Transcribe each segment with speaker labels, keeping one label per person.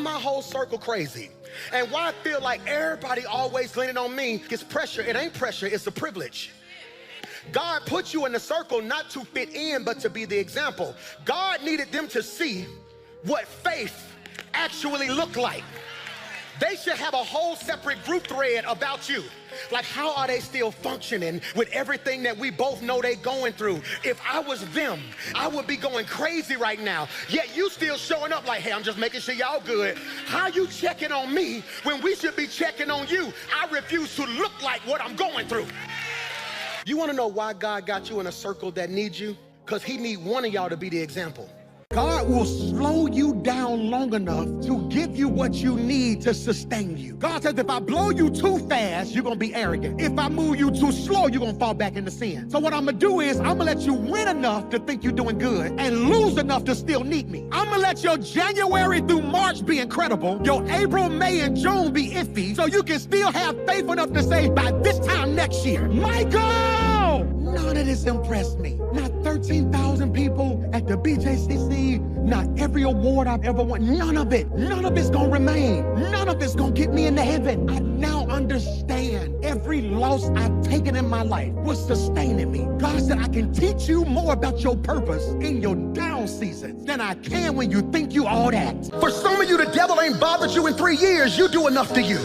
Speaker 1: my whole circle crazy? And why I feel like everybody always leaning on me is pressure. It ain't pressure, it's a privilege. God put you in the circle not to fit in, but to be the example. God needed them to see what faith actually looked like. They should have a whole separate group thread about you. Like, how are they still functioning with everything that we both know they going through? If I was them, I would be going crazy right now. Yet you still showing up like, hey, I'm just making sure y'all good. How you checking on me when we should be checking on you? I refuse to look like what I'm going through. You want to know why God got you in a circle that needs you? Because he need one of y'all to be the example. God will slow you down long enough to give you what you need to sustain you. God says if I blow you too fast, you're going to be arrogant. If I move you too slow, you're going to fall back into sin. So what I'm going to do is I'm going to let you win enough to think you're doing good and lose enough to still need me. I'm going to let your January through March be incredible, your April, May, and June be iffy, so you can still have faith enough to say by this time next year, Michael! None of this impressed me. Not 13,000 people at the BJCC, not every award I've ever won, none of it. None of it's gonna remain. None of it's gonna get me into heaven. I now understand every loss I've taken in my life was sustaining me. God said I can teach you more about your purpose in your down seasons than I can when you think you all that. For some of you, the devil ain't bothered you in 3 years. You do enough to you.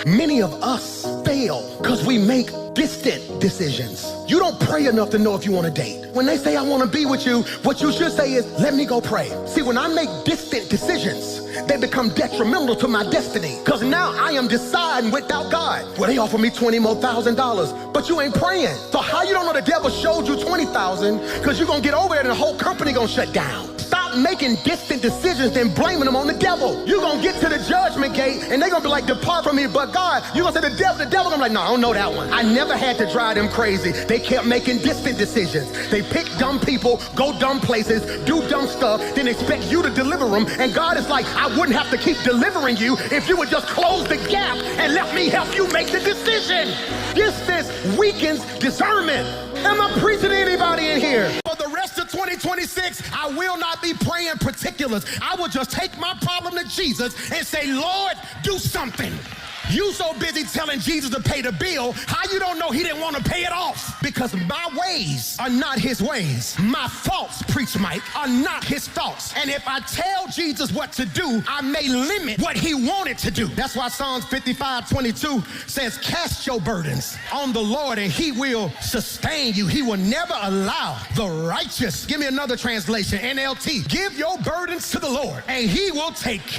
Speaker 1: Many of us fail because we make distant decisions. You don't pray enough to know if you want to date. When they say I want to be with you, what you should say is, let me go pray. See, when I make distant decisions, they become detrimental to my destiny. Because now I am deciding without God. Well, they offer me $20,000 more, but you ain't praying. So how you don't know the devil showed you 20,000? Because you're going to get over there and the whole company going to shut down. Stop making distant decisions and blaming them on the devil. You're going to get to the judgment gate and they're going to be like, depart from me, but God. You're going to say the devil. I'm like, no, I don't know that one. I never had to drive them crazy. They kept making distant decisions. They pick dumb people, go dumb places, do dumb stuff, then expect you to deliver them. And God is like, I wouldn't have to keep delivering you if you would just close the gap and let me help you make the decision. Distance weakens discernment. Am I preaching to anybody in here? For the rest of 2026, I will not be praying particulars. I will just take my problem to Jesus and say, Lord, do something. You so busy telling Jesus to pay the bill, how you don't know he didn't want to pay it off? Because my ways are not his ways. My thoughts, preach Mike, are not his thoughts. And if I tell Jesus what to do, I may limit what he wanted to do. That's why Psalms 55:22 says, cast your burdens on the Lord and he will sustain you. He will never allow the righteous. Give me another translation, NLT. Give your burdens to the Lord and he will take care.